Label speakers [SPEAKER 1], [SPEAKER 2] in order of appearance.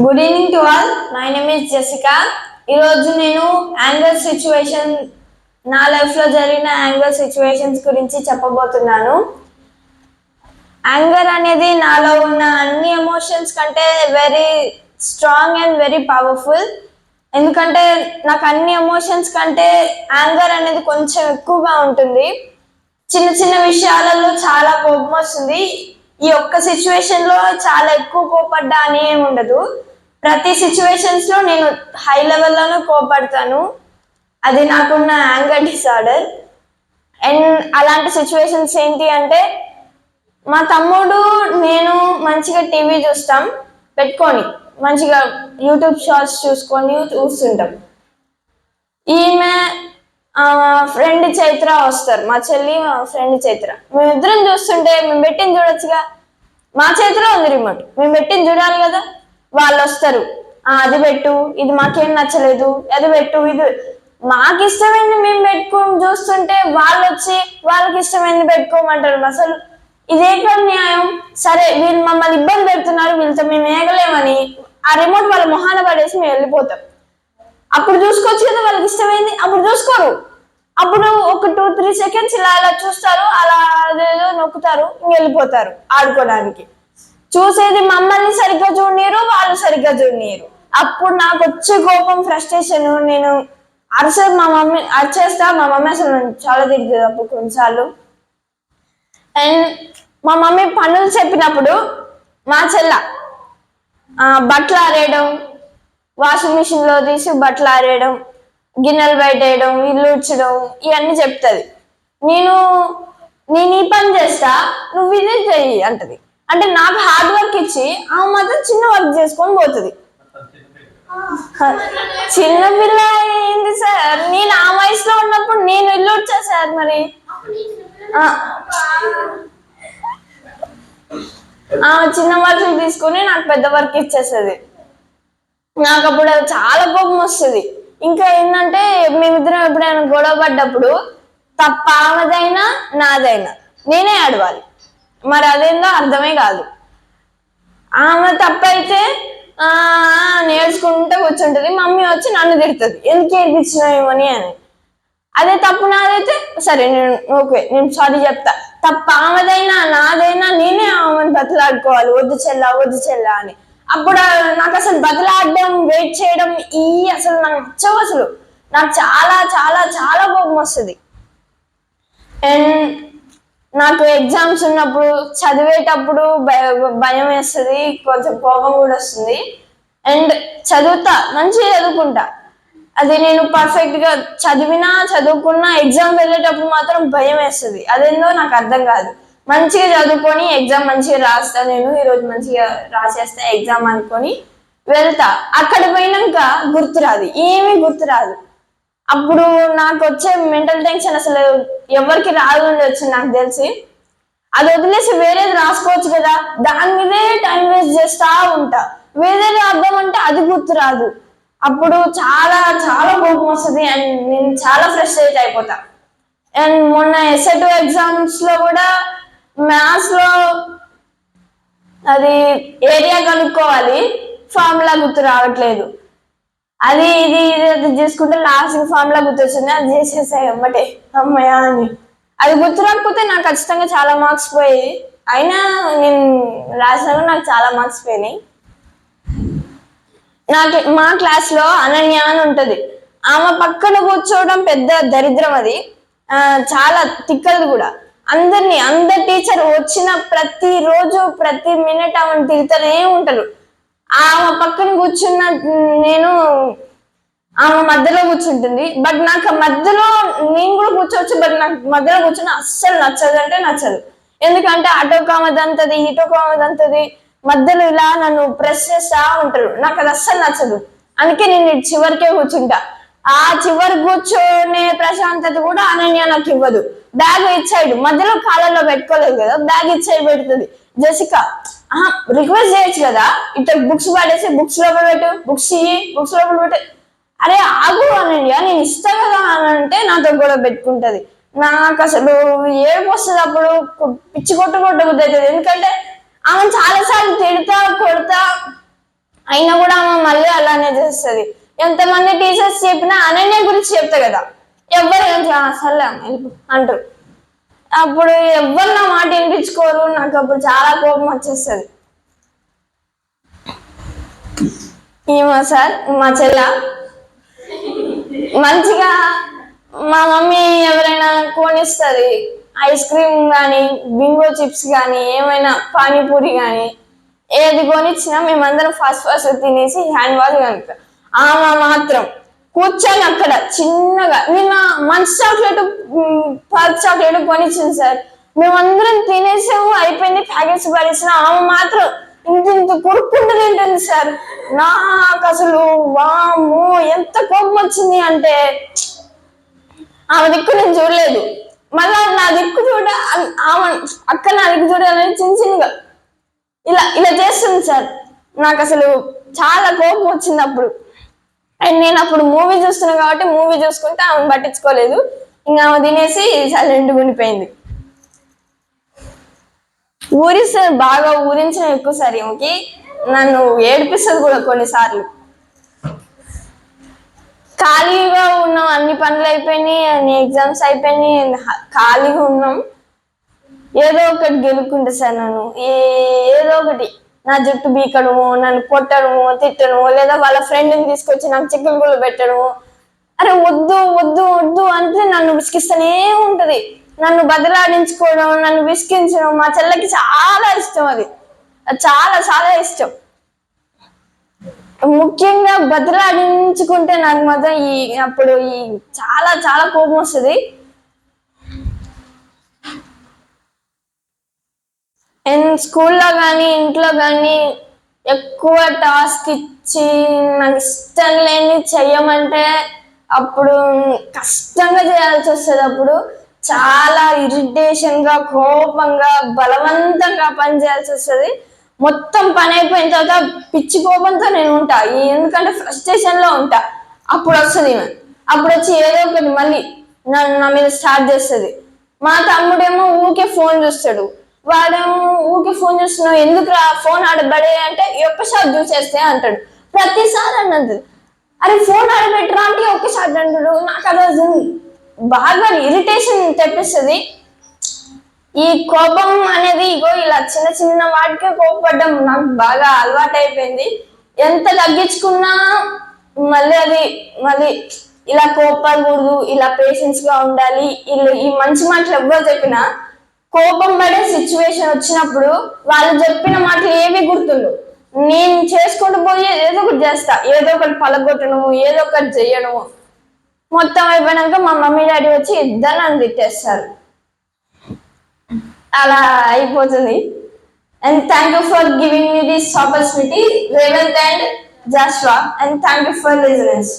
[SPEAKER 1] Good evening to all. My name is Jessica. ఈరోజు నేను anger situation, నా లైఫ్లో జరిగిన యాంగర్ సిచ్యువేషన్స్ గురించి చెప్పబోతున్నాను. యాంగర్ అనేది నాలో ఉన్న అన్ని ఎమోషన్స్ కంటే very strong and very powerful. ఎందుకంటే నాకు అన్ని ఎమోషన్స్ కంటే యాంగర్ అనేది కొంచెం ఎక్కువగా ఉంటుంది. చిన్న చిన్న విషయాలలో చాలా కోపం వస్తుంది. ఈ ఒక్క సిచ్యువేషన్లో చాలా ఎక్కువ కోపడ్డా అని ఏమి ఉండదు. ప్రతి సిచ్యువేషన్స్లో నేను హై లెవెల్లోనే కోపడతాను. అది నాకున్న యాంగర్ డిసార్డర్. అండ్ అలాంటి సిచ్యువేషన్స్ ఏంటి అంటే, మా తమ్ముడు నేను మంచిగా టీవీ చూస్తాం పెట్టుకొని, మంచిగా యూట్యూబ్ షార్ట్స్ చూస్తుంటాం. ఈమె ఫ్రెండ్ చైత్ర వస్తారు, మా చెల్లి మా ఫ్రెండ్ చైత్ర. మేమిద్దరం చూస్తుంటే మేము పెట్టింది చూడొచ్చుగా, మా చేతిలో ఉంది రిమోట్, మేము పెట్టింది చూడాలి కదా. వాళ్ళు వస్తారు, అది పెట్టు, ఇది మాకేం నచ్చలేదు, అది పెట్టు, ఇది మాకు ఇష్టమైంది మేము పెట్టుకొని చూస్తుంటే వాళ్ళు వచ్చి వాళ్ళకి ఇష్టమైంది పెట్టుకోమంటారు. అసలు ఇదే న్యాయం? సరే వీళ్ళు మమ్మల్ని ఇబ్బంది పెడుతున్నారు, వీళ్ళతో మేము ఏగలేమని ఆ రిమోట్ వాళ్ళ మొహాన పడేసి మేము వెళ్ళిపోతాం. అప్పుడు చూసుకోవచ్చు కదా వాళ్ళకి ఇష్టమైంది, అప్పుడు చూసుకోరు. అప్పుడు ఒక 2-3 సెకండ్స్ ఇలా ఇలా చూస్తారు, అలా అదేదో నొక్కుతారు, వెళ్ళిపోతారు ఆడుకోవడానికి. చూసేది మమ్మల్ని సరిగ్గా చూడనీరు, వాళ్ళు సరిగ్గా చూడనీరు. అప్పుడు నాకు వచ్చే కోపం, ఫ్రస్ట్రేషన్, నేను మా మమ్మీ అరిచేస్తా. మా మమ్మీ అసలు చాలా తిడుతుంది అప్పుడు కొన్నిసార్లు. అండ్ మా మమ్మీ పనులు చెప్పినప్పుడు మా చెల్ల బట్టలు ఆరేయడం, వాషింగ్ మిషన్లో తీసి బట్టలు ఆరేయడం, గిన్నెలు బయట వేయడం, ఇల్లు ఉడ్చడం, ఇవన్నీ చెప్తుంది. నేను ఈ పని చేస్తా, నువ్వు ఇదే చెయ్యి అంటది. అంటే నాకు హార్డ్ వర్క్ ఇచ్చి ఆమె మాత్రం చిన్న వర్క్ చేసుకొని పోతుంది. చిన్నపిల్ల ఏంది సార్, నేను ఆ వయసులో ఉన్నప్పుడు నేను ఇల్లు ఉడ్చా సార్. మరి చిన్న వర్క్లు తీసుకుని నాకు పెద్ద వర్క్ ఇచ్చేస్తుంది. నాకు అప్పుడు చాలా కోపం వస్తుంది. ఇంకా ఏంటంటే మేమిద్దరం ఎప్పుడైనా గొడవ పడ్డప్పుడు తప్ప ఆమెదైనా నాదైనా నేనే ఆడవాలి. మరి అదేందో అర్థమే కాదు. ఆమె తప్పైతే నేర్చుకుంటూ కూర్చుంటుంది, మమ్మీ వచ్చి నన్ను తిడుతుంది, ఎందుకు ఏడిపించినామని అని. అదే తప్పు నాదైతే సరే నేను సారీ చెప్తా. తప్ప ఆమెదైనా నాదైనా నేనే ఆమెను బతులాడుకోవాలి, వద్దు చెల్లా అని. అప్పుడు నాకు అసలు బదులాడడం, వెయిట్ చేయడం అసలు నాకు నచ్చవు. అసలు నాకు చాలా చాలా చాలా కోపం వస్తుంది. అండ్ నాకు ఎగ్జామ్స్ ఉన్నప్పుడు, చదివేటప్పుడు భయం వేస్తుంది, కొంచెం కోపం కూడా వస్తుంది. అండ్ మంచిగా చదువుకుంటా. అది నేను పర్ఫెక్ట్గా చదువుకున్నా ఎగ్జామ్ వెళ్ళేటప్పుడు మాత్రం భయం వేస్తుంది. అదేందో నాకు అర్థం కాదు. మంచిగా చదువుకొని ఎగ్జామ్ మంచిగా రాస్తా, నేను ఈరోజు మంచిగా రాసేస్తా ఎగ్జామ్ అనుకొని వెళ్తా. అక్కడ పోయినాక గుర్తురాదు, ఏమీ గుర్తురాదు. అప్పుడు నాకు వచ్చే మెంటల్ టెన్షన్ అసలు ఎవరికి రాదు ఉండొచ్చు నాకు తెలిసి. అది వదిలేసి వేరేది రాసుకోవచ్చు కదా, దాని మీదే టైం వేస్ట్ చేస్తా ఉంటా. వేరేది అర్థమంటే అది గుర్తురాదు. అప్పుడు చాలా చాలా కోపం వస్తుంది అండ్ నేను చాలా ఫ్రస్ట్రేట్ అయిపోతా. అండ్ మొన్న SA2 ఎగ్జామ్స్ లో కూడా మ్యాథ్స్ లో అది ఏరియా కనుక్కోవాలి, ఫార్ములా గుర్తు రావట్లేదు. అది ఇది చేసుకుంటే లాస్ట్ ఫార్ములా గుర్తొచ్చింది, అది చేసేసాయి అమ్మటే అమ్మయ్య అని. అది గుర్తు రాకపోతే నాకు ఖచ్చితంగా చాలా మార్క్స్ పోయాయి. అయినా నేను రాసినా నాకు చాలా మార్క్స్ పోయినాయి. మా క్లాస్లో అనన్య అని ఉంటుంది, ఆమె పక్కన కూర్చోవడం పెద్ద దరిద్రం. అది చాలా తిక్కది కూడా. అందరు టీచర్ వచ్చిన ప్రతిరోజు ప్రతి మినిట్ ఆమెను తిరుగుతూనే ఉంటారు. ఆమె పక్కన కూర్చున్న నేను ఆమె మధ్యలో కూర్చుంటుంది. బట్ నాకు మధ్యలో నేను కూడా కూర్చోవచ్చు, బట్ నాకు మధ్యలో కూర్చుని అస్సలు నచ్చదు. ఎందుకంటే అటోక ఆమెదంతది, ఇటోక ఆమెదంతది, మధ్యలో ఇలా నన్ను ప్రెస్ చేస్తా ఉంటారు. నాకు అది అస్సలు నచ్చదు. అందుకే నేను చివరికే కూర్చుంటా. ఆ చివరి కూర్చొనే ప్రశాంతత కూడా అనన్య నాకు ఇవ్వదు. బ్యాగ్ ఇచ్చాడు, మధ్యలో కాళ్ళల్లో పెట్టుకోలేదు కదా, బ్యాగ్ ఇచ్చాడు పెడుతుంది. జెసికా రిక్వెస్ట్ చేయొచ్చు కదా, ఇట్లా బుక్స్ పడేసి బుక్స్ లోపల పెట్టు, బుక్స్ లోపల పెట్టు. అరే ఆగు అనన్య, నేను ఇస్తా కదా అని అంటే నాతో కూడా పెట్టుకుంటది. నాకు అసలు ఏడుపు వస్తుంది. అప్పుడు పిచ్చి కొట్టుబుద్ధి అవుతుంది. ఎందుకంటే ఆమె చాలాసార్లు తిడతా కొడతా అయినా కూడా ఆమె మళ్ళీ అలానే చేస్తుంది. ఎంతమంది టీచర్స్ చెప్పినా అనన్య గురించి చెప్తా కదా, ఎవ్వరు అసలు అంటారు. అప్పుడు ఎవ్వరు నా మాట వినిపించుకోరు. నాకు అప్పుడు చాలా కోపం వచ్చేస్తుంది. ఏమో సార్, మా చెల్ల మంచిగా మా మమ్మీ ఎవరైనా కొనిస్తుంది, ఐస్ క్రీమ్ కానీ బింగో చిప్స్ కానీ ఏమైనా పానీపూరి కానీ ఏది కొనిచ్చినా మేమందరం ఫస్ట్ ఫస్ట్ తినేసి హ్యాండ్ వాష్ కనుక ఆమె మాత్రం కూర్చొని అక్కడ చిన్నగా నిన్న మంచి చాక్లెట్ పల్ప్ చాక్లెట్ కొనిచ్చింది సార్. మేమందరం తినేసాము, అయిపోయింది, ప్యాకెట్స్ పడేసిన. ఆమె మాత్రం ఇంత ఇంత కొరుక్కుంటూ తింటుంది సార్. నాకు అసలు వాము ఎంత కోపం వచ్చింది అంటే, ఆమె దిక్కు నేను చూడలేదు, మళ్ళా నా దిక్కు చూడ ఆమె అక్క నా దిక్కు చూడాలని చిన్న చిన్నగా ఇలా ఇలా చేస్తుంది సార్. నాకు అసలు చాలా కోపం వచ్చింది అప్పుడు. అండ్ నేను అప్పుడు మూవీ చూస్తున్నా కాబట్టి మూవీ చూసుకుంటే ఆమెను పట్టించుకోలేదు. ఇంకా ఆమె తినేసి సైలెంట్ ఉండిపోయింది. ఊరిస్తారు బాగా, ఊరించిన ఎక్కువ సార్. ఈమెకి నన్ను ఏడిపిస్తుంది కూడా కొన్నిసార్లు. ఖాళీగా ఉన్నాం, అన్ని పనులు అయిపోయినాయి, అన్ని ఎగ్జామ్స్ అయిపోయినాయి, ఖాళీగా ఉన్నాం. ఏదో ఒకటి గెలుక్కుంటే సార్ నన్ను ఏదో ఒకటి నా జుట్టు బీకడము, నన్ను కొట్టడము, తిట్టడము, లేదా వాళ్ళ ఫ్రెండ్ని తీసుకొచ్చి నాకు చికెన్ గుళ్ళు పెట్టడము. అరే వద్దు వద్దు వద్దు అంటే నన్ను విసిగిస్తూనే ఉంటది. నన్ను బదిలాడించుకోవడం, నన్ను విసిగించడం మా చెల్లెకి చాలా ఇష్టం. అది చాలా చాలా ఇష్టం. ముఖ్యంగా బదిలాడించుకుంటే నాకు మాత్రం అప్పుడు చాలా చాలా కోపం వస్తుంది. అండ్ స్కూల్లో కానీ ఇంట్లో కానీ ఎక్కువ టాస్క్ ఇచ్చి నాకు ఇష్టం లేని చెయ్యమంటే అప్పుడు కష్టంగా చేయాల్సి వస్తుంది. అప్పుడు చాలా ఇరిటేషన్గా, కోపంగా, బలవంతంగా పని చేయాల్సి వస్తుంది. మొత్తం పని అయిపోయిన తర్వాత పిచ్చి కోపంతో నేను ఉంటా, ఎందుకంటే ఫ్రస్ట్రేషన్లో ఉంటా. అప్పుడు వస్తుంది అప్పుడు వచ్చి ఏదో ఒకటి మళ్ళీ నా మీద స్టార్ట్ చేస్తుంది. మా తమ్ముడేమో ఊకే ఫోన్ చూస్తాడు. వాడేమో ఊకే ఫోన్ చూస్తున్నావు ఎందుకు రా ఫోన్ ఆడబడే అంటే ఒక్కసారి చూసేస్తే అంటాడు. ప్రతిసారి అన్నది అరే ఫోన్ ఆడబెట్టరా అంటే ఒక్కసారి అంటాడు. నాకు అది బాగా ఇరిటేషన్ తెప్పిస్తుంది. ఈ కోపం అనేది ఇగో ఇలా చిన్న చిన్న వాటికే కోపపడ్డం నాకు బాగా అలవాటు అయిపోయింది. ఎంత తగ్గించుకున్నా మళ్ళీ ఇలా కోపడకూడదు, ఇలా పేషెన్స్ గా ఉండాలి. ఈ మంచి మాటలు ఎవ్వరు చెప్పినా కోపం పడే సిచ్యువేషన్ వచ్చినప్పుడు వాళ్ళు చెప్పిన మాటలు ఏవి గుర్తుండవు. నేను చేసుకుంటూ పోయి ఏదో ఒకటి చేస్తా, ఏదో ఒకటి పలగొట్టడము, ఏదో ఒకటి చెయ్యడము. మొత్తం అయిపోయినాక మా మమ్మీ డాడీ వచ్చి ఇద్దరు నన్ను తిట్టేస్తారు. అలా అయిపోతుంది. And thank you for giving me this opportunity, Revanth and జాస్వా, and thank you for listeners.